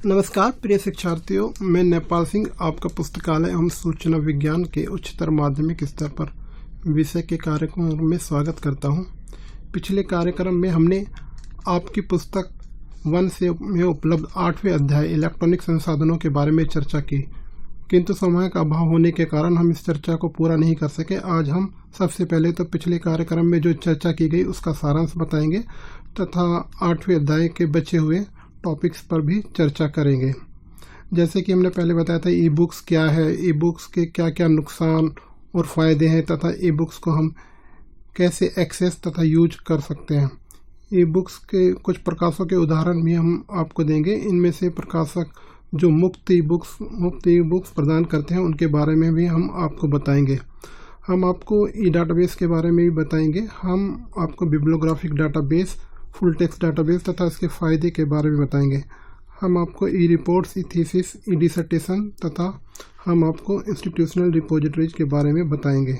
नमस्कार प्रिय शिक्षार्थियों, मैं नेपाल सिंह आपका पुस्तकालय एवं सूचना विज्ञान के उच्चतर माध्यमिक स्तर पर विषय के कार्यक्रम में स्वागत करता हूं। पिछले कार्यक्रम में हमने आपकी पुस्तक 1 से में उपलब्ध 8वें अध्याय इलेक्ट्रॉनिक संसाधनों के बारे में चर्चा की, किंतु समय का अभाव होने के कारण हम इस चर्चा को पूरा नहीं कर सके। आज हम सबसे पहले तो पिछले कार्यक्रम में जो चर्चा की गई उसका सारांश बताएंगे तथा 8वें अध्याय के बचे हुए टॉपिक्स पर भी चर्चा करेंगे। जैसे कि हमने पहले बताया था, ई बुक्स क्या है, ई बुक्स के क्या क्या नुकसान और फ़ायदे हैं तथा ई बुक्स को हम कैसे एक्सेस तथा यूज कर सकते हैं। ई बुक्स के कुछ प्रकाशों के उदाहरण भी हम आपको देंगे। इनमें से प्रकाशक जो मुफ्त ई बुक्स प्रदान करते हैं उनके बारे में भी हम आपको बताएंगे। हम आपको ई डाटाबेस के बारे में भी बताएंगे। हम आपको bibliographic database, full text database तथा इसके फ़ायदे के बारे में बताएंगे। हम आपको ई रिपोर्ट्स, ई थीसिस, ई डिसर्टेशन तथा हम आपको इंस्टीट्यूशनल रिपोजिटरीज के बारे में बताएंगे।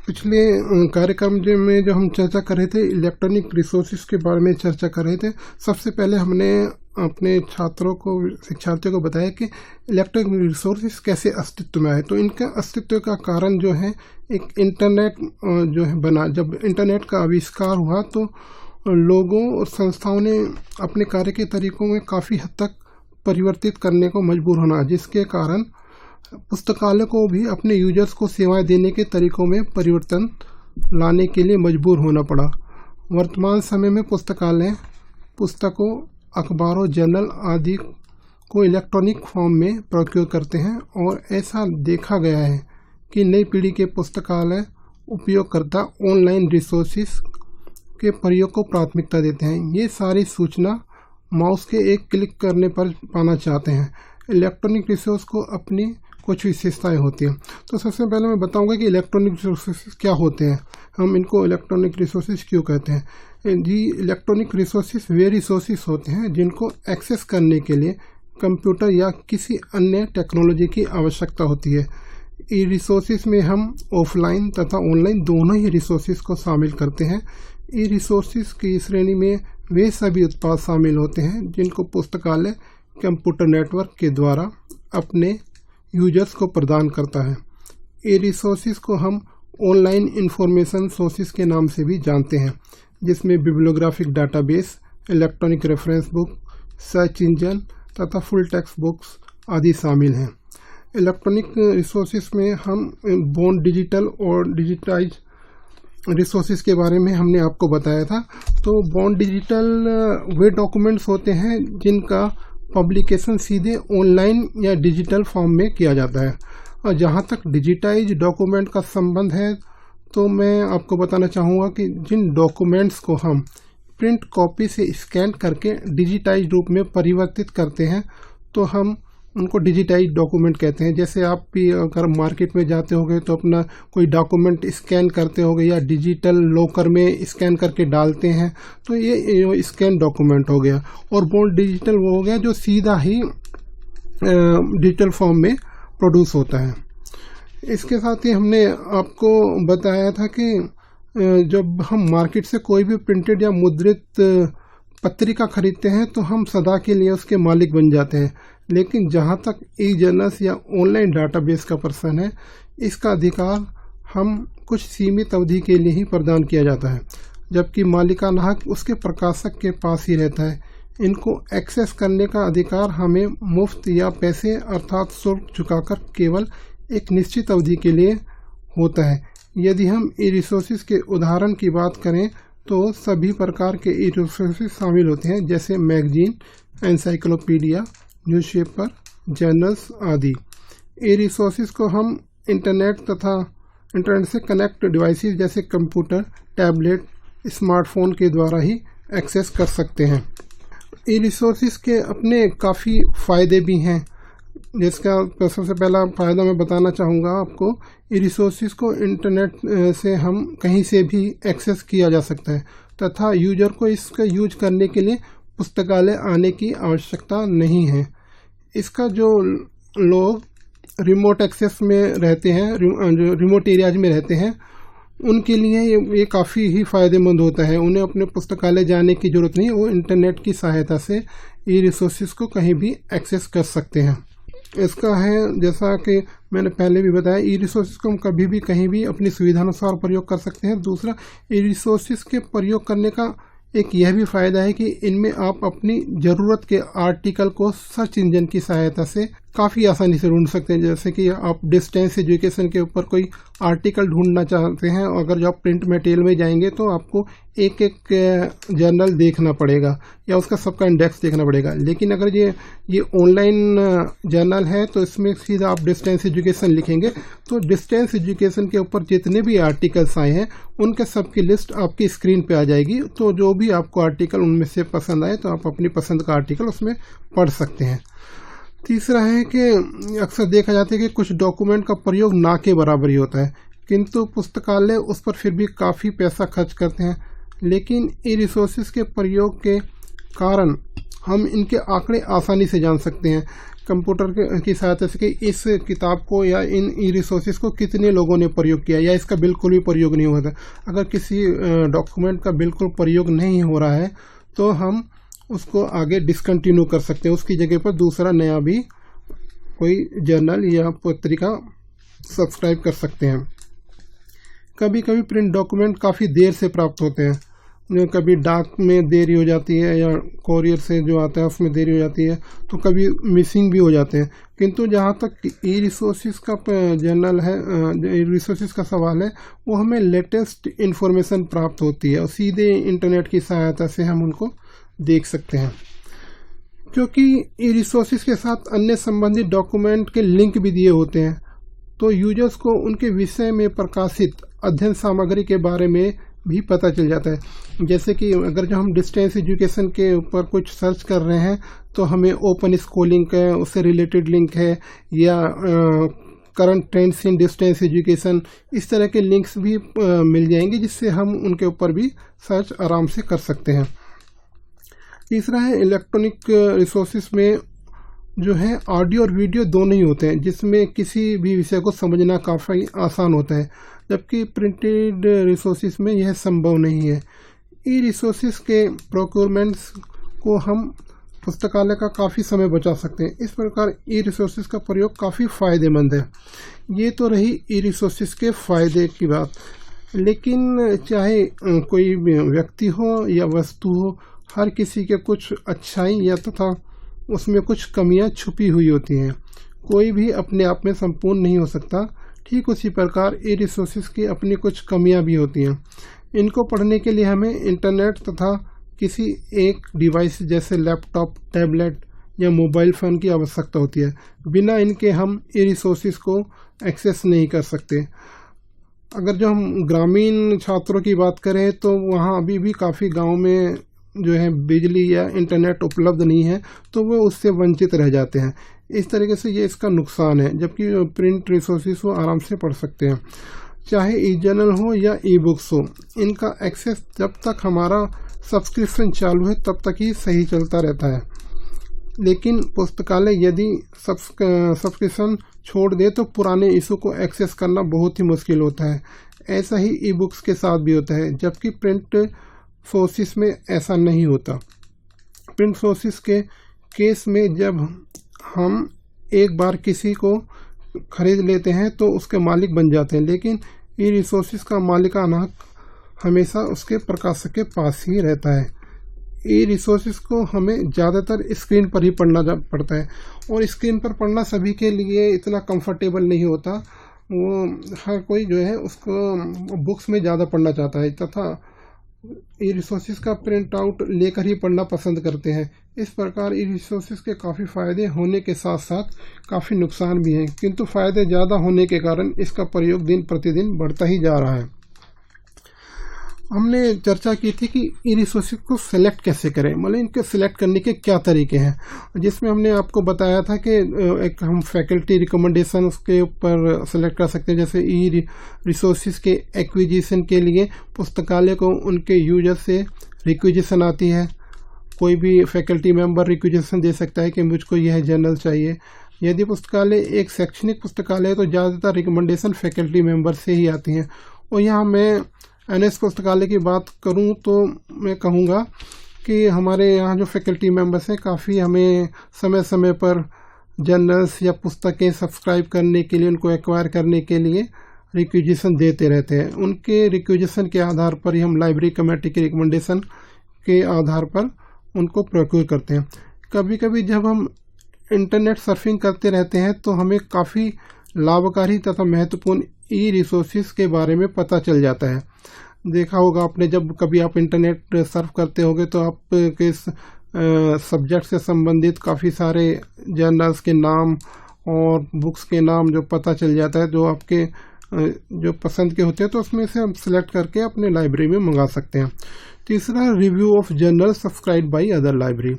पिछले कार्यक्रम में जो हम चर्चा कर रहे थे, इलेक्ट्रॉनिक रिसोर्सेज के बारे में चर्चा कर रहे थे। सबसे पहले हमने अपने शिक्षार्थियों को बताया कि इलेक्ट्रॉनिक रिसोर्सेज कैसे अस्तित्व में आए। तो इनका अस्तित्व का कारण जो है, एक इंटरनेट जो है बना। जब इंटरनेट का आविष्कार हुआ तो लोगों और संस्थाओं ने अपने कार्य के तरीकों में काफ़ी हद तक परिवर्तित करने को मजबूर होना, जिसके कारण पुस्तकालय को भी अपने यूजर्स को सेवाएं देने के तरीकों में परिवर्तन लाने के लिए मजबूर होना पड़ा। वर्तमान समय में पुस्तकालय पुस्तकों, अखबारों, जर्नल आदि को इलेक्ट्रॉनिक फॉर्म में प्रोक्योर करते हैं और ऐसा देखा गया है कि नई पीढ़ी के पुस्तकालय उपयोगकर्ता ऑनलाइन रिसोर्सेज के प्रयोग को प्राथमिकता देते हैं। ये सारी सूचना माउस के एक क्लिक करने पर पाना चाहते हैं। इलेक्ट्रॉनिक रिसोर्स को अपनी कुछ विशेषताएं होती हैं। तो सबसे पहले मैं बताऊंगा कि इलेक्ट्रॉनिक रिसोर्सेज क्या होते हैं, हम इनको इलेक्ट्रॉनिक रिसोर्सेज क्यों कहते हैं। जी, इलेक्ट्रॉनिक रिसोर्सेज वे रिसोर्सेज होते हैं जिनको एक्सेस करने के लिए कंप्यूटर या किसी अन्य टेक्नोलॉजी की आवश्यकता होती है। ई रिसोर्सेज में हम ऑफलाइन तथा ऑनलाइन दोनों ही रिसोर्सेज को शामिल करते हैं। ई रिसोर्सेज की श्रेणी में वे सभी उत्पाद शामिल होते हैं जिनको पुस्तकालय कंप्यूटर नेटवर्क के द्वारा अपने यूजर्स को प्रदान करता है। ई रिसोर्सेज को हम ऑनलाइन इंफॉर्मेशन सोर्सेज के नाम से भी जानते हैं, जिसमें bibliographic database, electronic reference book, search engine तथा फुल टेक्स्ट बुक्स आदि शामिल हैं। इलेक्ट्रॉनिक रिसोर्सेज में हम बोर्न डिजिटल और डिजिटाइज रिसोर्सेज के बारे में हमने आपको बताया था। तो बोर्न डिजिटल वे डॉक्यूमेंट्स होते हैं जिनका पब्लिकेशन सीधे ऑनलाइन या डिजिटल फॉर्म में किया जाता है। और जहाँ तक डिजिटाइज डॉक्यूमेंट का संबंध है, तो मैं आपको बताना चाहूँगा कि जिन डॉक्यूमेंट्स को हम प्रिंट कॉपी से स्कैन करके डिजिटाइज रूप में परिवर्तित करते हैं तो हम उनको डिजिटाइज डॉक्यूमेंट कहते हैं। जैसे आप भी अगर मार्केट में जाते होंगे तो अपना कोई डॉक्यूमेंट स्कैन करते होंगे या डिजिटल लॉकर में स्कैन करके डालते हैं, तो ये स्कैन डॉक्यूमेंट हो गया। और बोर्न डिजिटल वो हो गया जो सीधा ही डिजिटल फॉर्म में प्रोड्यूस होता है। इसके साथ ही हमने आपको बताया था कि जब हम मार्केट से कोई भी प्रिंटेड या मुद्रित पत्रिका खरीदते हैं तो हम सदा के लिए उसके मालिक बन जाते हैं। लेकिन जहाँ तक ई जर्नल्स या ऑनलाइन डाटाबेस का प्रश्न है, इसका अधिकार हम कुछ सीमित अवधि के लिए ही प्रदान किया जाता है, जबकि मालिकाना हक उसके प्रकाशक के पास ही रहता है। इनको एक्सेस करने का अधिकार हमें मुफ्त या पैसे अर्थात शुल्क चुकाकर केवल एक निश्चित अवधि के लिए होता है। यदि हम ई रिसोर्सेज के उदाहरण की बात करें तो सभी प्रकार के ई रिसोर्सेज शामिल होते हैं, जैसे मैगजीन, एनसाइक्लोपीडिया, न्यूज़पेपर, जर्नल्स आदि। ई रिसोर्सेज को हम इंटरनेट से कनेक्ट डिवाइसेस जैसे कंप्यूटर, टैबलेट, स्मार्टफोन के द्वारा ही एक्सेस कर सकते हैं। ई रिसोर्सेज के अपने काफ़ी फ़ायदे भी हैं, जिसका सबसे पहला फ़ायदा मैं बताना चाहूँगा आपको। ई रिसोर्सेज को इंटरनेट से हम कहीं से भी एक्सेस किया जा सकता है तथा यूजर को इसका यूज करने के लिए पुस्तकालय आने की आवश्यकता नहीं है। इसका जो लोग रिमोट एक्सेस में रहते हैं, जो रिमोट एरियाज में रहते हैं, उनके लिए ये काफ़ी ही फ़ायदेमंद होता है। उन्हें अपने पुस्तकालय जाने की ज़रूरत नहीं, वो इंटरनेट की सहायता से ई रिसोर्सेज को कहीं भी एक्सेस कर सकते हैं। इसका है जैसा कि मैंने पहले भी बताया, ई रिसोर्सेज को हम कभी भी कहीं भी अपनी सुविधानुसार प्रयोग कर सकते हैं। दूसरा, ई रिसोर्सेज के प्रयोग करने का एक यह भी फ़ायदा है कि इनमें आप अपनी ज़रूरत के आर्टिकल को सर्च इंजन की सहायता से काफ़ी आसानी से ढूंढ सकते हैं। जैसे कि आप डिस्टेंस एजुकेशन के ऊपर कोई आर्टिकल ढूंढना चाहते हैं, अगर जो आप प्रिंट मटेरियल में जाएंगे तो आपको एक एक जर्नल देखना पड़ेगा या उसका सबका इंडेक्स देखना पड़ेगा। लेकिन अगर ये ऑनलाइन जर्नल है तो इसमें सीधा आप डिस्टेंस एजुकेशन लिखेंगे तो डिस्टेंस एजुकेशन के ऊपर जितने भी आर्टिकल्स आए हैं उनके सबकी लिस्ट आपकी स्क्रीन पे आ जाएगी। तो जो भी आपको आर्टिकल उनमें से पसंद आए तो आप अपनी पसंद का आर्टिकल उसमें पढ़ सकते हैं। तीसरा है कि अक्सर देखा जाता है कि कुछ डॉक्यूमेंट का प्रयोग ना के बराबर ही होता है, किंतु पुस्तकालय उस पर फिर भी काफ़ी पैसा खर्च करते हैं। लेकिन ई रिसोर्सेज के प्रयोग के कारण हम इनके आंकड़े आसानी से जान सकते हैं कंप्यूटर की सहायता से कि इस किताब को या इन ई रिसोर्सेज को कितने लोगों ने प्रयोग किया या इसका बिल्कुल भी प्रयोग नहीं हुआ था। अगर किसी डॉक्यूमेंट का बिल्कुल प्रयोग नहीं हो रहा है तो हम उसको आगे डिसकंटिन्यू कर सकते हैं, उसकी जगह पर दूसरा नया भी कोई जर्नल या पत्रिका सब्सक्राइब कर सकते हैं। कभी कभी प्रिंट डॉक्यूमेंट काफ़ी देर से प्राप्त होते हैं, कभी डाक में देरी हो जाती है या कोरियर से जो आता है उसमें देरी हो जाती है, तो कभी मिसिंग भी हो जाते हैं। किंतु जहाँ तक ई रिसोर्सेज का जर्नल है, ई रिसोर्सेज का सवाल है, वो हमें लेटेस्ट इन्फॉर्मेशन प्राप्त होती है और सीधे इंटरनेट की सहायता से हम उनको देख सकते हैं। क्योंकि ई रिसोर्सेज के साथ अन्य संबंधित डॉक्यूमेंट के लिंक भी दिए होते हैं तो यूजर्स को उनके विषय में प्रकाशित अध्ययन सामग्री के बारे में भी पता चल जाता है। जैसे कि अगर जो हम डिस्टेंस एजुकेशन के ऊपर कुछ सर्च कर रहे हैं तो हमें ओपन स्कूलिंग का उससे रिलेटेड लिंक है या current trends in distance education, इस तरह के लिंक्स भी मिल जाएंगे जिससे हम उनके ऊपर भी सर्च आराम से कर सकते हैं। तीसरा है इलेक्ट्रॉनिक रिसोर्सेज में जो है ऑडियो और वीडियो दोनों ही होते हैं, जिसमें किसी भी विषय को समझना काफ़ी आसान होता है, जबकि प्रिंटेड रिसोर्सेज में यह संभव नहीं है। ई रिसोर्सेज के प्रोक्योरमेंट्स को हम पुस्तकालय का काफ़ी समय बचा सकते हैं। इस प्रकार ई रिसोर्सेज का प्रयोग काफ़ी फ़ायदेमंद है। ये तो रही ई रिसोर्सेज के फ़ायदे की बात, लेकिन चाहे कोई व्यक्ति हो या वस्तु हो, हर किसी के कुछ अच्छाई या तथा उसमें कुछ कमियां छुपी हुई होती हैं। कोई भी अपने आप में संपूर्ण नहीं हो सकता। ठीक उसी प्रकार ई रिसोर्सेज की अपनी कुछ कमियां भी होती हैं। इनको पढ़ने के लिए हमें इंटरनेट तथा किसी एक डिवाइस जैसे लैपटॉप, टैबलेट या मोबाइल फ़ोन की आवश्यकता होती है। बिना इनके हम ई रिसोर्सेज को एक्सेस नहीं कर सकते। अगर जो हम ग्रामीण छात्रों की बात करें तो वहाँ अभी भी काफ़ी गाँव में जो है बिजली या इंटरनेट उपलब्ध नहीं है तो वो उससे वंचित रह जाते हैं। इस तरीके से ये इसका नुकसान है, जबकि प्रिंट रिसोर्सेज वो आराम से पढ़ सकते हैं। चाहे ई जर्नल हो या ई बुक्स हो, इनका एक्सेस जब तक हमारा सब्सक्रिप्शन चालू है तब तक ही सही चलता रहता है। लेकिन पुस्तकालय यदि सब्सक्रिप्शन छोड़ दे तो पुराने इशू को एक्सेस करना बहुत ही मुश्किल होता है। ऐसा ही ई बुक्स के साथ भी होता है, जबकि प्रिंट सोर्सेस में ऐसा नहीं होता। प्रिंट सोर्सेस के केस में जब हम एक बार किसी को खरीद लेते हैं तो उसके मालिक बन जाते हैं, लेकिन ई रिसोर्सेस का मालिकाना हक हमेशा उसके प्रकाशक के पास ही रहता है। ई रिसोर्सेस को हमें ज़्यादातर स्क्रीन पर ही पढ़ना पड़ता है और स्क्रीन पर पढ़ना सभी के लिए इतना कंफर्टेबल नहीं होता। वो हर कोई जो है उसको बुक्स में ज़्यादा पढ़ना चाहता है तथा ई रिसोर्सेज का प्रिंट आउट लेकर ही पढ़ना पसंद करते हैं। इस प्रकार ई रिसोर्सेज के काफ़ी फ़ायदे होने के साथ साथ काफ़ी नुकसान भी हैं, किंतु फ़ायदे ज़्यादा होने के कारण इसका प्रयोग दिन प्रतिदिन बढ़ता ही जा रहा है। हमने चर्चा की थी कि ई रिसोर्सेज को सिलेक्ट कैसे करें, मतलब इनके सिलेक्ट करने के क्या तरीके हैं, जिसमें हमने आपको बताया था कि एक हम फैकल्टी रिकमेंडेशन उसके ऊपर सेलेक्ट कर सकते हैं। जैसे ई रिसोर्सेज के एक्विजिशन के लिए पुस्तकालय को उनके यूजर से रिक्विजिशन आती है। कोई भी फैकल्टी मेंबर रिक्विजिशन दे सकता है कि मुझको यह जर्नल चाहिए। यदि पुस्तकालय एक शैक्षणिक पुस्तकालय है तो ज़्यादातर रिकमेंडेशन फैकल्टी मेंबर से ही आती हैं। और यहाँ मैं एनएस पुस्तकालय की बात करूं तो मैं कहूँगा कि हमारे यहाँ जो फैकल्टी मेंबर्स हैं काफ़ी हमें समय समय पर जर्नल्स या पुस्तकें सब्सक्राइब करने के लिए, उनको एक्वायर करने के लिए रिक्विजिशन देते रहते हैं। उनके रिक्विजिशन के आधार पर ही हम लाइब्रेरी कमेटी के रिकमेंडेशन के आधार पर उनको प्रोक्योर करते हैं। कभी कभी जब हम इंटरनेट सर्फिंग करते रहते हैं तो हमें काफ़ी लाभकारी तथा महत्वपूर्ण ई रिसोर्सेज के बारे में पता चल जाता है। देखा होगा आपने, जब कभी आप इंटरनेट सर्फ करते होंगे तो आपके सब्जेक्ट से संबंधित काफ़ी सारे जर्नल्स के नाम और बुक्स के नाम जो पता चल जाता है, जो आपके जो पसंद के होते हैं, तो उसमें से हम सिलेक्ट करके अपने लाइब्रेरी में मंगा सकते हैं। तीसरा, review of journal subscribe by other library.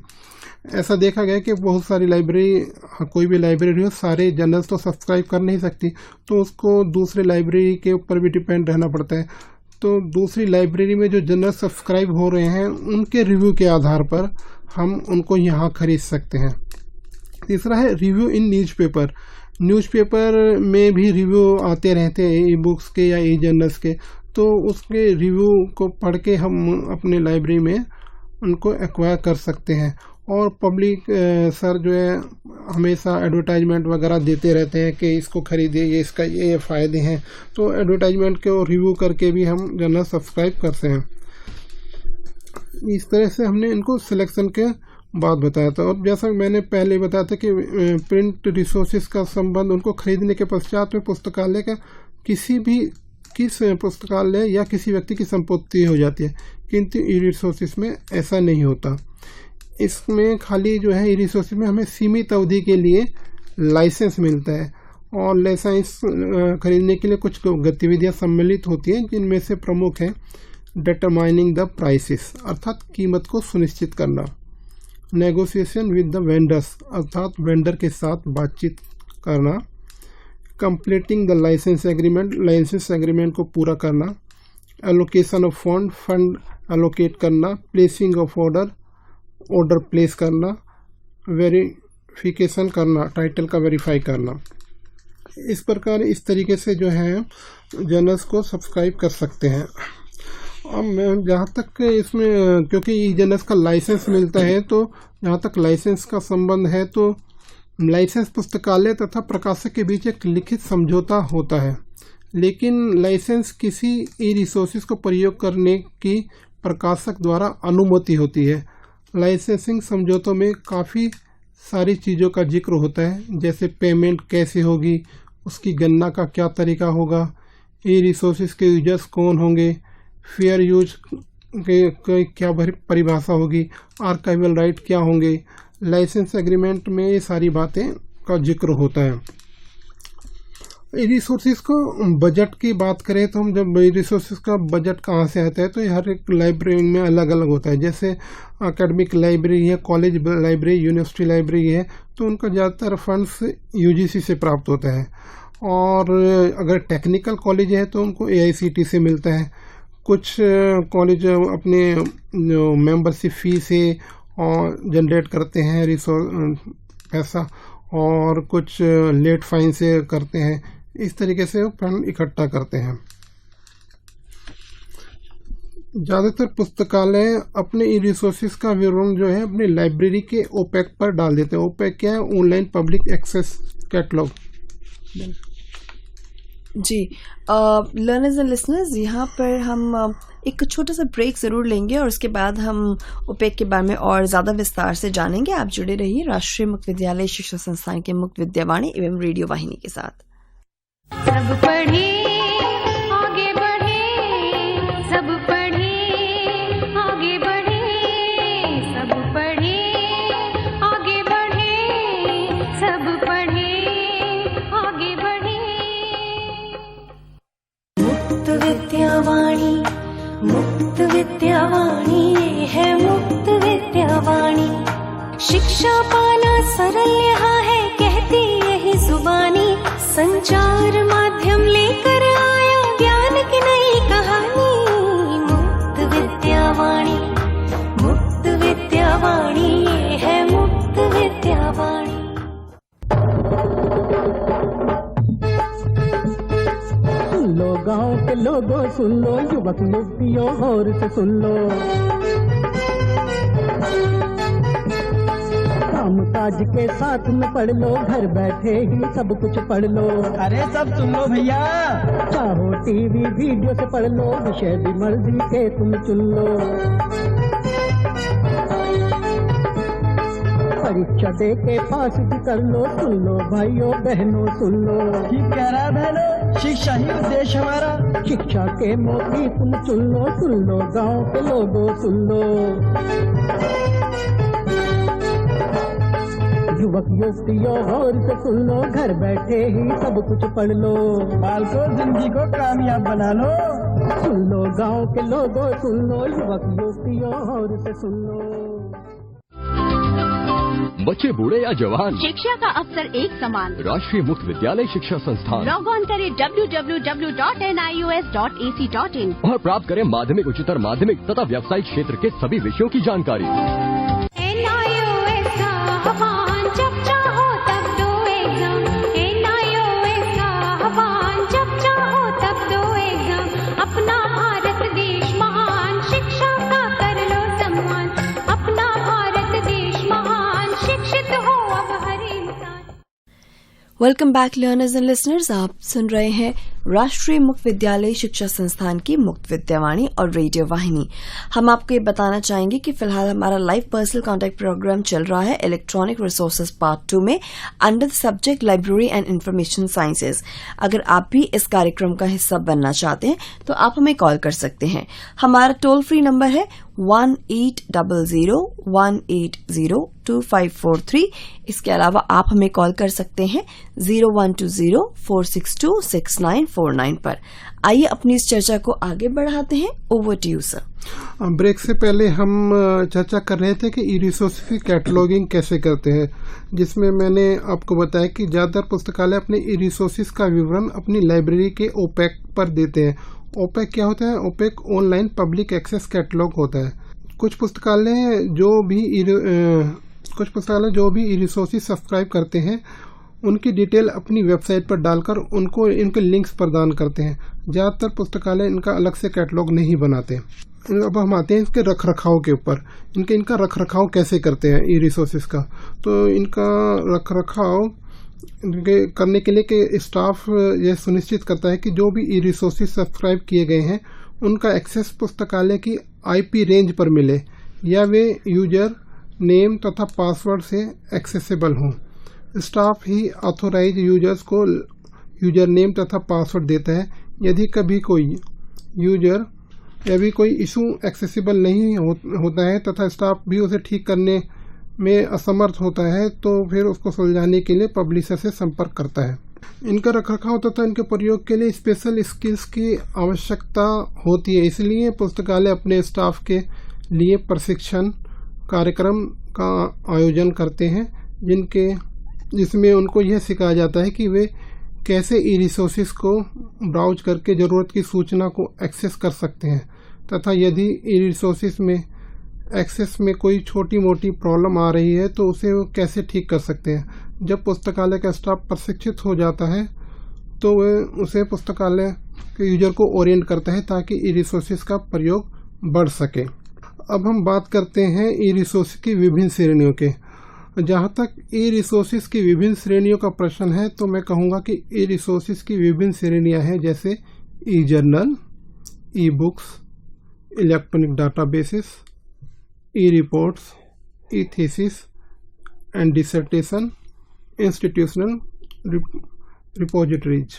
ऐसा देखा गया कि बहुत सारी लाइब्रेरी, कोई भी लाइब्रेरी हो, सारे जर्नल्स तो सब्सक्राइब कर नहीं सकती, तो उसको दूसरे लाइब्रेरी के ऊपर भी डिपेंड रहना पड़ता है। तो दूसरी लाइब्रेरी में जो जर्नल सब्सक्राइब हो रहे हैं उनके रिव्यू के आधार पर हम उनको यहाँ खरीद सकते हैं। तीसरा है रिव्यू इन न्यूज़पेपर। न्यूज़पेपर में भी रिव्यू आते रहते हैं, ई बुक्स के या ई जर्नल्स के, तो उसके रिव्यू को पढ़ के हम अपने लाइब्रेरी में उनको एक्वायर कर सकते हैं। और पब्लिक सर जो है हमेशा एडवर्टाइजमेंट वगैरह देते रहते हैं कि इसको खरीदिए, ये इसका ये फ़ायदे हैं, तो एडवर्टाइजमेंट के रिव्यू करके भी हम जर्नल सब्सक्राइब करते हैं। इस तरह से हमने इनको सिलेक्शन के बाद बताया था। और जैसा मैंने पहले बताया था कि प्रिंट रिसोर्सेज का संबंध उनको खरीदने के पश्चात में पुस्तकालय का किस पुस्तकालय या किसी व्यक्ति की संपत्ति हो जाती है, किंतु ई रिसोर्सेज में ऐसा नहीं होता। इसमें खाली जो है ई रिसोर्सेज में हमें सीमित अवधि के लिए लाइसेंस मिलता है, और लाइसेंस खरीदने के लिए कुछ गतिविधियां सम्मिलित होती हैं, जिनमें से प्रमुख है डिटरमाइनिंग द प्राइसेस, अर्थात कीमत को सुनिश्चित करना, नेगोशिएशन विद द वेंडर्स, अर्थात वेंडर के साथ बातचीत करना, completing the license agreement, license agreement को पूरा करना, एलोकेशन ऑफ फंड एलोकेट करना, प्लेसिंग ऑफ ऑर्डर प्लेस करना, वेरिफिकेशन करना, टाइटल का वेरीफाई करना। इस प्रकार इस तरीके से जो है जर्नल्स को सब्सक्राइब कर सकते हैं। अब जहाँ तक इसमें, क्योंकि ई जर्नल्स का लाइसेंस मिलता है, तो जहाँ तक लाइसेंस का संबंध है, तो लाइसेंस पुस्तकालय तथा प्रकाशक के बीच एक लिखित समझौता होता है, लेकिन लाइसेंस किसी ई रिसोर्सेज को प्रयोग करने की प्रकाशक द्वारा अनुमति होती है। लाइसेंसिंग समझौतों में काफ़ी सारी चीज़ों का जिक्र होता है, जैसे पेमेंट कैसे होगी, उसकी गणना का क्या तरीका होगा, ई रिसोर्सेज के यूजर्स कौन होंगे, फेयर यूज के क्या परिभाषा होगी, आर्काइवल राइट क्या होंगे। लाइसेंस एग्रीमेंट में ये सारी बातें का जिक्र होता है। रिसोर्सेज को बजट की बात करें तो हम जब रिसोर्सेज का बजट कहाँ से आता है, तो हर एक लाइब्रेरी में अलग अलग होता है। जैसे एकेडमिक लाइब्रेरी है, कॉलेज लाइब्रेरी, यूनिवर्सिटी लाइब्रेरी है, तो उनका ज़्यादातर फंड्स यूजीसी से प्राप्त होता है। और अगर टेक्निकल कॉलेज है तो उनको एआईसीटी से मिलता है। कुछ कॉलेज अपने मेंबरशिप फी से जनरेट करते हैं पैसा, और कुछ लेट फाइन से करते हैं। इस तरीके से फंड इकट्ठा करते हैं। ज़्यादातर पुस्तकालय अपने ई रिसोर्सेज का विवरण जो है अपनी लाइब्रेरी के ओपेक पर डाल देते हैं। ओपेक क्या है? Online public access catalogue. जी, लर्नर्स एंड लिसनर्स, यहाँ पर हम एक छोटा सा ब्रेक ज़रूर लेंगे और उसके बाद हम ओपेक के बारे में और ज़्यादा विस्तार से जानेंगे। आप जुड़े रहिए राष्ट्रीय मुक्त विद्यालय शिक्षा संस्थान के मुक्त विद्यावाणी एवं रेडियो वाहिनी के साथ। सब पढ़े आगे बढ़े, सब पढ़े आगे बढ़े, सब पढ़े आगे बढ़े, सब पढ़े आगे बढ़े। मुक्त विद्यावाणी, मुक्त विद्यावाणी, ये है मुक्त विद्यावाणी। शिक्षा पाना सरल यहाँ है, कहती यही जुबानी। संचार माध्यम लेकर आया ज्ञान की नई कहानी। मुक्त विद्यावाणी, मुक्त विद्यावाणी, ये है मुक्त विद्यावाणी। सुन लो गाँव के लोगों, सुन लो युवक युवतियों, और से सुन लो। काम काज के साथ में पढ़ लो, घर बैठे ही सब कुछ पढ़ लो। अरे सब सुन लो भैया, चाहो टीवी वीडियो से पढ़ लो, विषय भी मर्जी के तुम चुन लो। परीक्षा दे के पास भी कर लो, सुन लो भाइयों बहनों सुन लो। ठीक कह रहा है बहनों, शिक्षा ही उद्देश्य हमारा। शिक्षा के मोती तुम चुन लो, सुन लो गाँव के लोगों सुन लो। युवक युवतियों और से सुन लो, घर बैठे ही सब कुछ पढ़ लो। बालको जिंदगी को कामयाब बना लो। सुन लो गाँव के लोगों सुन लो, युवक युवतियों और से सुन लो। बच्चे बूढ़े या जवान, शिक्षा का अवसर एक समान। राष्ट्रीय मुक्त विद्यालय शिक्षा संस्थान। लॉग ऑन करें www.nius.ac.in और प्राप्त करें माध्यमिक, उच्चतर माध्यमिक तथा व्यावसायिक क्षेत्र के सभी विषयों की जानकारी। NIOS का आह्वान, जब चाहो तब दो एग्जाम। NIOS का आह्वान, जब चाहो तब दो एग्जाम। अपना भारत देश महान, शिक्षा का कर लो सम्मान। अपना भारत देश महान, शिक्षित हो अब हर इंसान। Welcome back learners and listeners, आप सुन रहे हैं राष्ट्रीय मुक्त विद्यालय शिक्षा संस्थान की मुक्त विद्यावाणी और रेडियो वाहिनी। हम आपको ये बताना चाहेंगे कि फिलहाल हमारा लाइव पर्सनल कॉन्टैक्ट प्रोग्राम चल रहा है इलेक्ट्रॉनिक रिसोर्सेज पार्ट 2 में under the subject library and information sciences. अगर आप भी इस कार्यक्रम का हिस्सा बनना चाहते हैं तो आप हमें कॉल कर सकते हैं। हमारा टोल फ्री नंबर है 1800-180-2543। इसके अलावा आप हमें कॉल कर सकते हैं 0120-462-6949 पर। आइए अपनी इस चर्चा को आगे बढ़ाते हैं। Over to you sir. Break से पहले हम चर्चा कर रहे थे कि ई रिसोर्सेज की कैटलॉगिंग कैसे करते हैं, जिसमें मैंने आपको बताया कि ज़्यादातर पुस्तकालय अपने ई रिसोर्सेज का विवरण अपनी लाइब्रेरी के ओपेक पर देते हैं। ओपेक क्या होता है? OPAC online public access catalogue होता है। कुछ पुस्तकालय जो भी ई रिसोर्सेज सब्सक्राइब करते हैं उनकी डिटेल अपनी वेबसाइट पर डालकर उनको इनके लिंक्स प्रदान करते हैं। ज़्यादातर पुस्तकालय इनका अलग से कैटलॉग नहीं बनाते। अब हम आते हैं इसके रख रखाव के ऊपर। इनका रख रखाव कैसे करते हैं ई रिसोर्सेज का? तो इनका रख रखाव करने के लिए कि स्टाफ यह सुनिश्चित करता है कि जो भी ई रिसोर्सेज सब्सक्राइब किए गए हैं उनका एक्सेस पुस्तकालय की IP रेंज पर मिले या वे यूजर नेम तथा पासवर्ड से एक्सेसिबल हों। स्टाफ ही ऑथोराइज यूजर्स को यूजर नेम तथा पासवर्ड देता है। यदि कभी कोई यूजर या भी कोई इशू एक्सेसिबल नहीं होता है तथा स्टाफ भी उसे ठीक करने में असमर्थ होता है तो फिर उसको सुलझाने के लिए पब्लिशर से संपर्क करता है। इनका रखरखाव तथा इनके प्रयोग के लिए स्पेशल स्किल्स की आवश्यकता होती है, इसलिए पुस्तकालय अपने स्टाफ के लिए प्रशिक्षण कार्यक्रम का आयोजन करते हैं जिसमें उनको यह सिखाया जाता है कि वे कैसे ई रिसोर्सेज को ब्राउज करके ज़रूरत की सूचना को एक्सेस कर सकते हैं तथा यदि ई रिसोर्सेज में एक्सेस में कोई छोटी मोटी प्रॉब्लम आ रही है तो उसे वो कैसे ठीक कर सकते हैं। जब पुस्तकालय का स्टाफ प्रशिक्षित हो जाता है तो वह उसे पुस्तकालय के यूजर को ओरिएंट करता है ताकि ई रिसोर्सेज का प्रयोग बढ़ सके। अब हम बात करते हैं ई रिसोर्सेज की विभिन्न श्रेणियों के। जहाँ तक ई रिसोर्सेज की विभिन्न श्रेणियों का प्रश्न है तो मैं कहूँगा कि ई रिसोर्सेज की विभिन्न श्रेणियाँ हैं, जैसे e journal, e books, electronic databases, e reports, e thesis and dissertation, institutional repositories.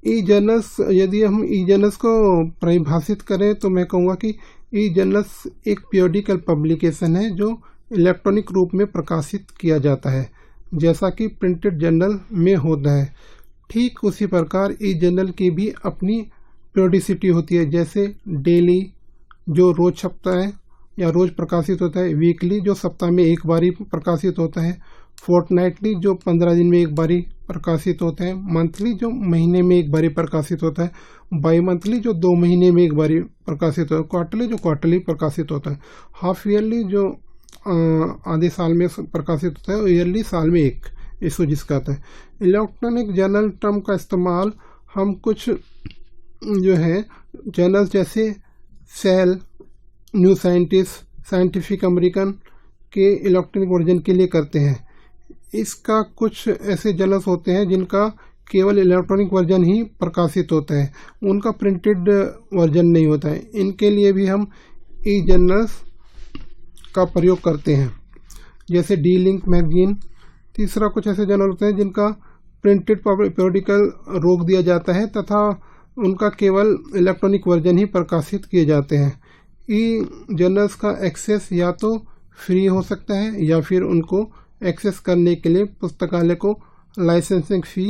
E journals, यदि हम ई जर्नल्स को परिभाषित करें तो मैं कहूँगा कि ई जर्नल्स एक पीरियोडिकल पब्लिकेशन है जो इलेक्ट्रॉनिक रूप में प्रकाशित किया जाता है, जैसा कि प्रिंटेड जर्नल में होता है। ठीक उसी प्रकार ई जर्नल की भी अपनी पीरियोडिसिटी होती है, जैसे डेली जो रोज छपता है या रोज प्रकाशित होता है, वीकली जो सप्ताह में एक बारी प्रकाशित होता है, फोर्टनाइटली जो 15 दिन में एक बारी प्रकाशित होता है, मंथली जो महीने में एक बारी प्रकाशित होता है, बाई मंथली जो 2 महीने में एक बारी प्रकाशित होता है, क्वार्टरली जो क्वार्टरली प्रकाशित होता है, हाफ ईयरली जो आधे साल में प्रकाशित होता है और ईयरली साल में एक इशू जिसका आता है। इलेक्ट्रॉनिक जर्नल टर्म का इस्तेमाल हम कुछ जो है जर्नल्स जैसे Cell, New Scientist, Scientific American के इलेक्ट्रॉनिक वर्जन के लिए करते हैं। इसका कुछ ऐसे जर्नल्स होते हैं जिनका केवल इलेक्ट्रॉनिक वर्जन ही प्रकाशित होता है, उनका प्रिंटेड वर्जन नहीं होता है। इनके लिए भी हम ई जर्नल्स का प्रयोग करते हैं, जैसे डी लिंक मैगजीन। तीसरा, कुछ ऐसे जर्नल होते हैं जिनका प्रिंटेड पीरियोडिकल रोक दिया जाता है तथा उनका केवल इलेक्ट्रॉनिक वर्जन ही प्रकाशित किए जाते हैं। ई जर्नल्स का एक्सेस या तो फ्री हो सकता है या फिर उनको एक्सेस करने के लिए पुस्तकालय को लाइसेंसिंग फी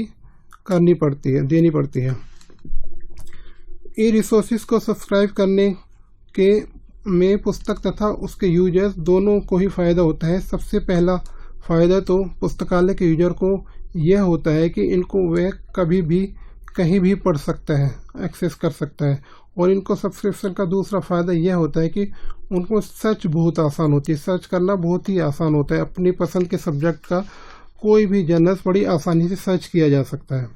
देनी पड़ती है। ई रिसोर्सेज को सब्सक्राइब करने के में पुस्तक तथा उसके यूजर्स दोनों को ही फायदा होता है। सबसे पहला फायदा तो पुस्तकालय के यूजर को यह होता है कि इनको वह कभी भी कहीं भी पढ़ सकता है, एक्सेस कर सकता है। और इनको सब्सक्रिप्शन का दूसरा फायदा यह होता है कि उनको सर्च बहुत आसान होती है, सर्च करना बहुत ही आसान होता है। अपनी पसंद के सब्जेक्ट का कोई भी जर्नल्स बड़ी आसानी से सर्च किया जा सकता है।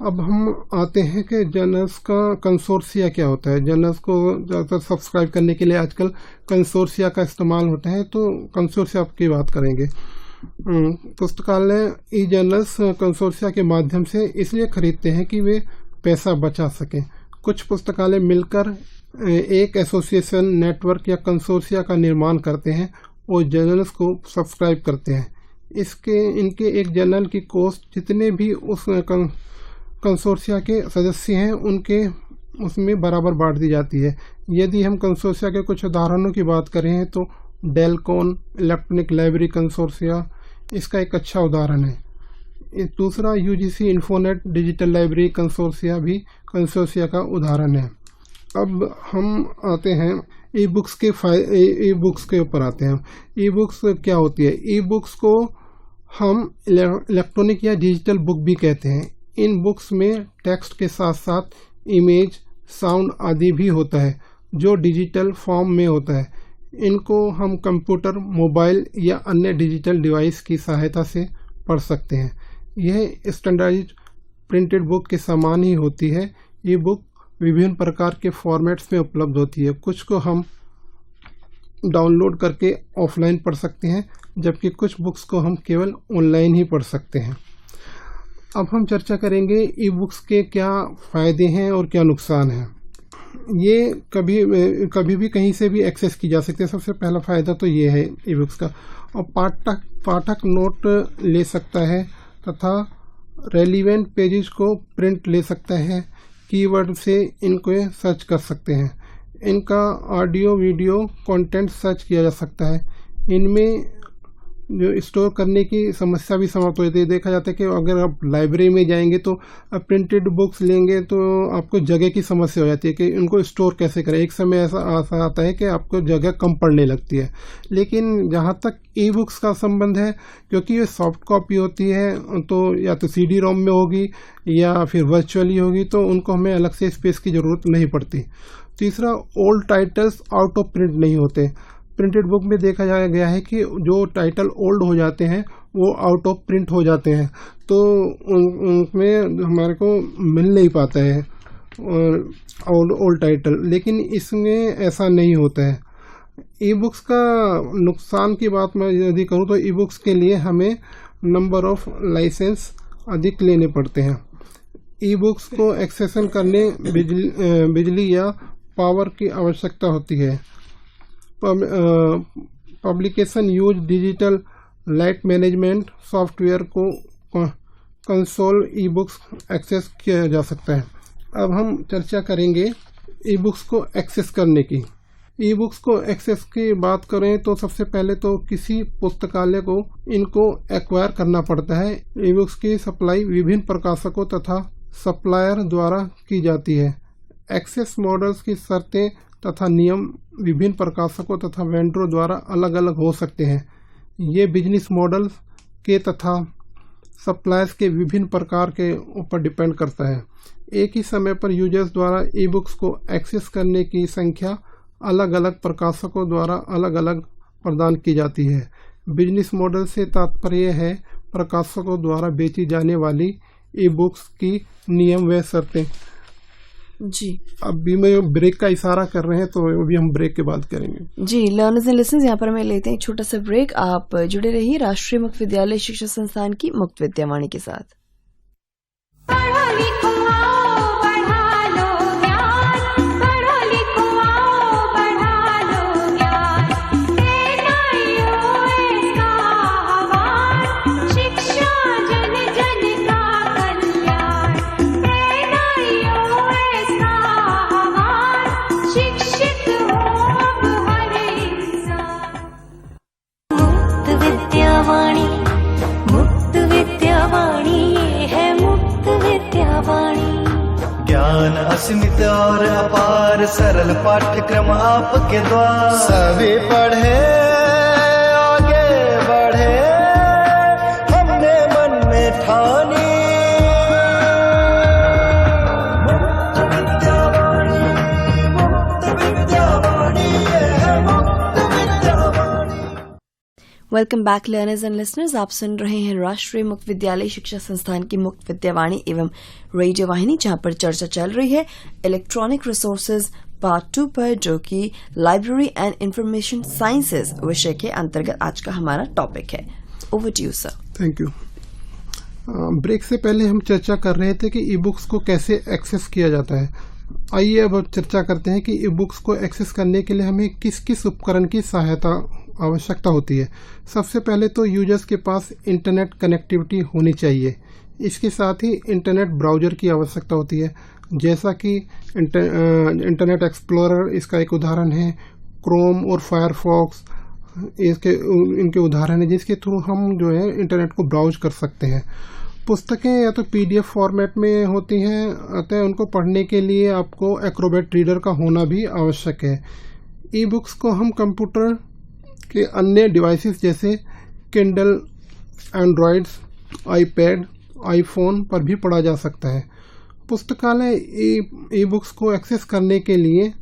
अब हम आते हैं कि जर्नल्स का कंसोर्सिया क्या होता है। जर्नल्स को ज़्यादातर सब्सक्राइब करने के लिए आजकल कंसोर्सिया का इस्तेमाल होता है, तो कंसोर्सिया की बात करेंगे। पुस्तकालय ई जर्नल्स कंसोर्सिया के माध्यम से इसलिए खरीदते हैं कि वे पैसा बचा सकें। कुछ पुस्तकालय मिलकर एक एसोसिएशन, नेटवर्क या कंसोर्सिया का निर्माण करते हैं और जर्नल्स को सब्सक्राइब करते हैं। इनके एक जर्नल की कॉस्ट जितने भी उस कंसोर्सिया के सदस्य हैं उनके उसमें बराबर बांट दी जाती है। यदि हम कंसोर्सिया के कुछ उदाहरणों की बात करें तो डेलकॉन इलेक्ट्रॉनिक लाइब्रेरी कंसोर्सिया इसका एक अच्छा उदाहरण है। दूसरा, यूजीसी इन्फोनेट डिजिटल लाइब्रेरी कंसोर्सिया भी कंसोर्सिया का उदाहरण है। अब हम आते हैं ई बुक्स के ऊपर आते हैं। ई बुक्स क्या होती है? ई बुक्स को हम इलेक्ट्रॉनिक या डिजिटल बुक भी कहते हैं। इन बुक्स में टेक्स्ट के साथ साथ इमेज, साउंड आदि भी होता है जो डिजिटल फॉर्म में होता है। इनको हम कंप्यूटर, मोबाइल या अन्य डिजिटल डिवाइस की सहायता से पढ़ सकते हैं। यह स्टैंडर्डाइज्ड प्रिंटेड बुक के समान ही होती है। ये बुक विभिन्न प्रकार के फॉर्मेट्स में उपलब्ध होती है। कुछ को हम डाउनलोड करके ऑफलाइन पढ़ सकते हैं, जबकि कुछ बुक्स को हम केवल ऑनलाइन ही पढ़ सकते हैं। अब हम चर्चा करेंगे ई बुक्स के क्या फ़ायदे हैं और क्या नुकसान हैं। ये कभी भी कहीं से भी एक्सेस की जा सकती है। सबसे पहला फ़ायदा तो ये है ई बुक्स का। और पाठक नोट ले सकता है तथा रेलिवेंट पेजेस को प्रिंट ले सकता है। कीवर्ड से इनको सर्च कर सकते हैं। इनका ऑडियो वीडियो कंटेंट सर्च किया जा सकता है। इनमें जो स्टोर करने की समस्या भी समाप्त हो जाती है। देखा जाता है कि अगर आप लाइब्रेरी में जाएंगे तो प्रिंटेड बुक्स लेंगे तो आपको जगह की समस्या हो जाती है कि इनको स्टोर कैसे करें। एक समय ऐसा आता है कि आपको जगह कम पड़ने लगती है। लेकिन जहाँ तक ई बुक्स का संबंध है, क्योंकि ये सॉफ्ट कॉपी होती है तो या तो CD रोम में होगी या फिर वर्चुअली होगी, तो उनको हमें अलग से स्पेस की ज़रूरत नहीं पड़ती। तीसरा, old titles out of print नहीं होते। प्रिंटेड बुक में देखा गया है कि जो टाइटल ओल्ड हो जाते हैं वो आउट ऑफ प्रिंट हो जाते हैं, तो उनमें हमारे को मिल नहीं पाता है ओल्ड टाइटल। लेकिन इसमें ऐसा नहीं होता है। ई बुक्स का नुकसान की बात मैं यदि करूँ तो ई बुक्स के लिए हमें नंबर ऑफ लाइसेंस अधिक लेने पड़ते हैं। ई बुक्स को एक्सेसन करने बिजली या पावर की आवश्यकता होती है। Publication use digital light management software को कंसोल ई बुक्स एक्सेस किया जा सकता है। अब हम चर्चा करेंगे ई बुक्स को एक्सेस करने की। ई बुक्स को एक्सेस की बात करें तो सबसे पहले तो किसी पुस्तकालय को इनको एक्वायर करना पड़ता है। ई बुक्स की सप्लाई विभिन्न प्रकाशकों तथा सप्लायर द्वारा की जाती है। एक्सेस मॉडल्स की शर्तें तथा नियम विभिन्न प्रकाशकों तथा वेंडरों द्वारा अलग अलग हो सकते हैं। ये बिजनेस मॉडल्स के तथा सप्लायर्स के विभिन्न प्रकार के ऊपर डिपेंड करता है। एक ही समय पर यूजर्स द्वारा ई बुक्स को एक्सेस करने की संख्या अलग अलग प्रकाशकों द्वारा अलग अलग प्रदान की जाती है। बिजनेस मॉडल से तात्पर्य है प्रकाशकों द्वारा बेची जाने वाली ई बुक्स की नियम व शर्तें। जी अभी मैं ब्रेक का इशारा कर रहे हैं, तो अभी हम ब्रेक के बाद करेंगे। जी लर्नर्स एंड लिसनर्स, यहाँ पर हमें लेते हैं एक छोटा सा ब्रेक। आप जुड़े रहिए राष्ट्रीय मुक्त विद्यालय शिक्षा संस्थान की मुक्त विद्यावाणी के साथ। पढ़ो लिखो आओ बढ़ा लो ज्ञान, पढ़ो लिखो आओ बढ़ा लो ज्ञान, एनआईओएस का आह्वान, शिक्षा जन जन का कल्याण, एनआईओएस का आह्वान, शिक्षित हो अब हर इंसान। मुक्त विद्यावाणी, मुक्त विद्यावाणी, ये है मुक्त विद्यावाणी। ज्ञान असीमित और अपार, सरल पाठ्यक्रम आपके द्वार। सभी पढ़े आगे बढ़े, हमने मन में ठानी। मुक्त विद्यावाणी, मुक्त विद्यावाणी, ये है Mukt Vidyavani. Welcome back learners and listeners, आप सुन रहे हैं राष्ट्रीय मुक्त विद्यालय शिक्षा संस्थान की मुक्त विद्यावाणी एवं रेडियो वाहिनी, जहां पर चर्चा चल रही है इलेक्ट्रॉनिक रिसोर्सेज पार्ट 2 पर, जो कि लाइब्रेरी एंड इंफॉर्मेशन साइंसेज विषय के अंतर्गत आज का हमारा टॉपिक है। Over to you sir. Thank you. Break से पहले हम चर्चा कर रहे थे कि ई बुक्स को कैसे एक्सेस किया जाता है। आइए अब चर्चा करते हैं कि ई बुक्स को एक्सेस करने के लिए हमें किस किस उपकरण की आवश्यकता होती है। सबसे पहले तो यूजर्स के पास इंटरनेट कनेक्टिविटी होनी चाहिए। इसके साथ ही इंटरनेट ब्राउज़र की आवश्यकता होती है, जैसा कि इंटरनेट एक्सप्लोरर इसका एक उदाहरण है, क्रोम और फायरफॉक्स इनके उदाहरण है, जिसके थ्रू हम जो है इंटरनेट को ब्राउज कर सकते हैं। पुस्तकें या तो PDF फॉर्मेट में होती हैं, अतः उनको पढ़ने के लिए आपको एक्रोबैट रीडर का होना भी आवश्यक है। ई बुक्स को हम कंप्यूटर के अन्य डिवाइसेस जैसे किंडल, एंड्रॉयड्स, आईपैड, आईफोन पर भी पढ़ा जा सकता है। पुस्तकालय ई बुक्स को एक्सेस करने के लिए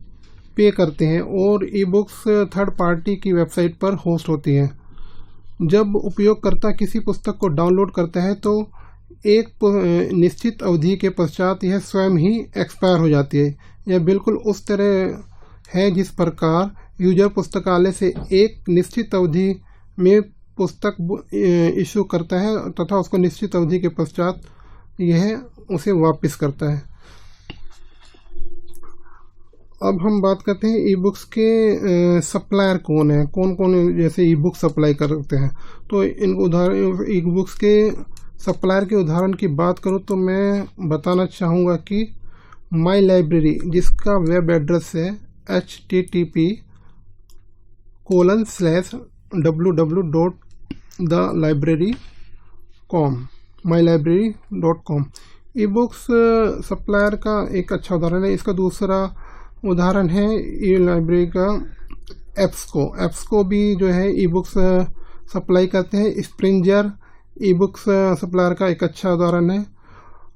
पे करते हैं और ई बुक्स थर्ड पार्टी की वेबसाइट पर होस्ट होती हैं। जब उपयोगकर्ता किसी पुस्तक को डाउनलोड करता है तो एक निश्चित अवधि के पश्चात यह स्वयं ही एक्सपायर हो जाती है। यह बिल्कुल उस तरह है जिस प्रकार यूजर पुस्तकालय से एक निश्चित अवधि में पुस्तक इशू करता है तथा उसको निश्चित अवधि के पश्चात यह उसे वापस करता है। अब हम बात करते हैं ई बुक्स के सप्लायर कौन है, कौन कौन जैसे ई बुक सप्लाई करते हैं। तो इन उदाहरण ई बुक्स के सप्लायर के उदाहरण की बात करूं तो मैं बताना चाहूँगा कि माई लाइब्रेरी, जिसका वेब एड्रेस है http://www.thelibrary.com mylibrary.com e books supplier का एक अच्छा उदाहरण है। इसका दूसरा उदाहरण है ई लाइब्रेरी का एप्सको भी जो है ई बुक्स सप्लाई करते हैं। स्प्रिंजर ई बुक्स सप्लायर का एक अच्छा उदाहरण है।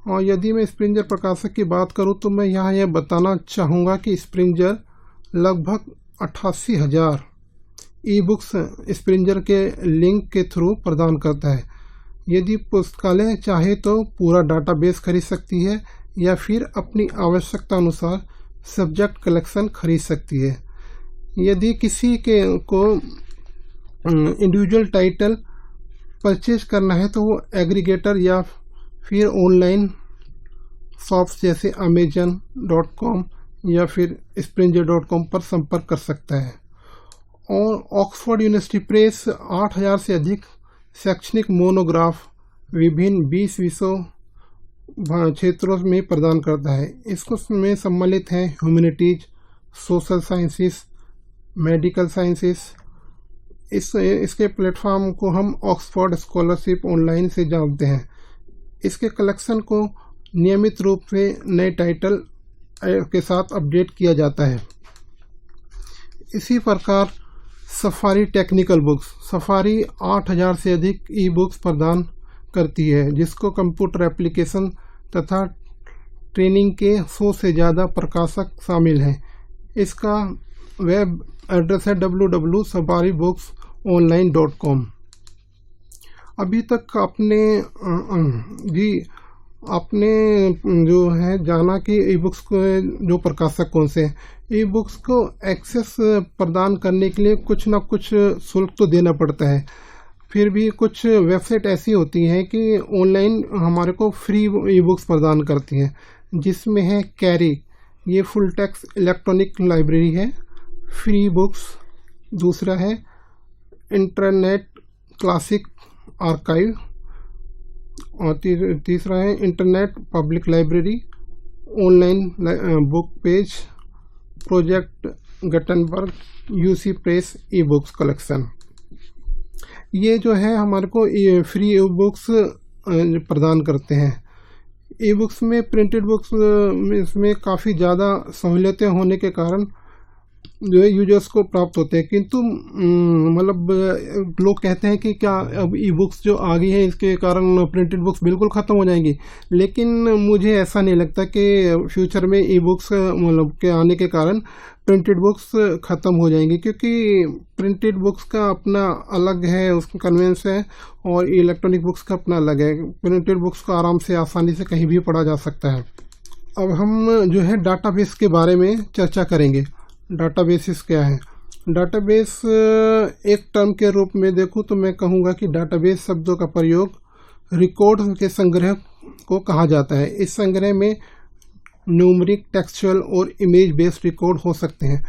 और यदि मैं स्प्रिंजर प्रकाशक की बात करूं तो मैं यहाँ यह बताना चाहूँगा कि स्प्रिंजर लगभग 88,000 ई बुक्स स्प्रिंजर के लिंक के थ्रू प्रदान करता है। यदि पुस्तकालय चाहे तो पूरा डाटाबेस खरीद सकती है या फिर अपनी आवश्यकता अनुसार सब्जेक्ट कलेक्शन खरीद सकती है। यदि किसी को इंडिविजुअल टाइटल परचेज करना है तो वो एग्रीगेटर या फिर ऑनलाइन शॉप्स जैसे amazon.com या फिर springer.com पर संपर्क कर सकता है। और ऑक्सफोर्ड यूनिवर्सिटी प्रेस 8,000 से अधिक शैक्षणिक मोनोग्राफ विभिन्न 20 विषयों क्षेत्रों में प्रदान करता है। इसको में सम्मिलित हैं humanities, social sciences, medical sciences. इसके प्लेटफॉर्म को हम ऑक्सफोर्ड स्कॉलरशिप ऑनलाइन से जानते हैं। इसके कलेक्शन को नियमित रूप से नए टाइटल के साथ अपडेट किया जाता है। इसी प्रकार सफारी टेक्निकल बुक्स, सफारी 8,000 से अधिक ई बुक्स प्रदान करती है, जिसको कंप्यूटर एप्लीकेशन तथा ट्रेनिंग के 100 से ज़्यादा प्रकाशक शामिल हैं। इसका वेब एड्रेस है www.safaribooksonline.com। अभी तक आपने जी आपने जो है जाना कि ई बुक्स जो प्रकाशक कौन से हैं। ई बुक्स को एक्सेस प्रदान करने के लिए कुछ ना कुछ शुल्क तो देना पड़ता है। फिर भी कुछ वेबसाइट ऐसी होती हैं कि ऑनलाइन हमारे को फ्री ई बुक्स प्रदान करती हैं, जिसमें है कैरी, ये फुल टेक्स्ट इलेक्ट्रॉनिक लाइब्रेरी है, फ्री बुक्स। दूसरा है इंटरनेट क्लासिक आर्काइव, और तीसरा है internet public library, online book page, project Gutenberg, UC press e books collection. ये जो है हमारे को फ्री ई बुक्स प्रदान करते हैं। ई बुक्स में प्रिंटेड बुक्स इसमें काफ़ी ज़्यादा सहूलियतें होने के कारण जो है यूजर्स को प्राप्त होते हैं, किंतु मतलब लोग कहते हैं कि क्या अब ई बुक्स जो आ गई है इसके कारण प्रिंटेड बुक्स बिल्कुल ख़त्म हो जाएंगी। लेकिन मुझे ऐसा नहीं लगता कि फ्यूचर में ई बुक्स मतलब के आने के कारण प्रिंटेड बुक्स ख़त्म हो जाएंगी, क्योंकि प्रिंटेड बुक्स का अपना अलग है उसका कन्वेंस है और इलेक्ट्रॉनिक बुक्स का अपना अलग है। प्रिंटेड बुक्स को आराम से आसानी से कहीं भी पढ़ा जा सकता है। अब हम जो है डाटाबेस के बारे में चर्चा करेंगे। डाटाबेसेस क्या है? डाटाबेस एक टर्म के रूप में देखूं तो मैं कहूँगा कि डाटाबेस शब्दों का प्रयोग रिकॉर्ड के संग्रह को कहा जाता है। इस संग्रह में न्यूमरिक, टेक्सचुअल और इमेज बेस्ड रिकॉर्ड हो सकते हैं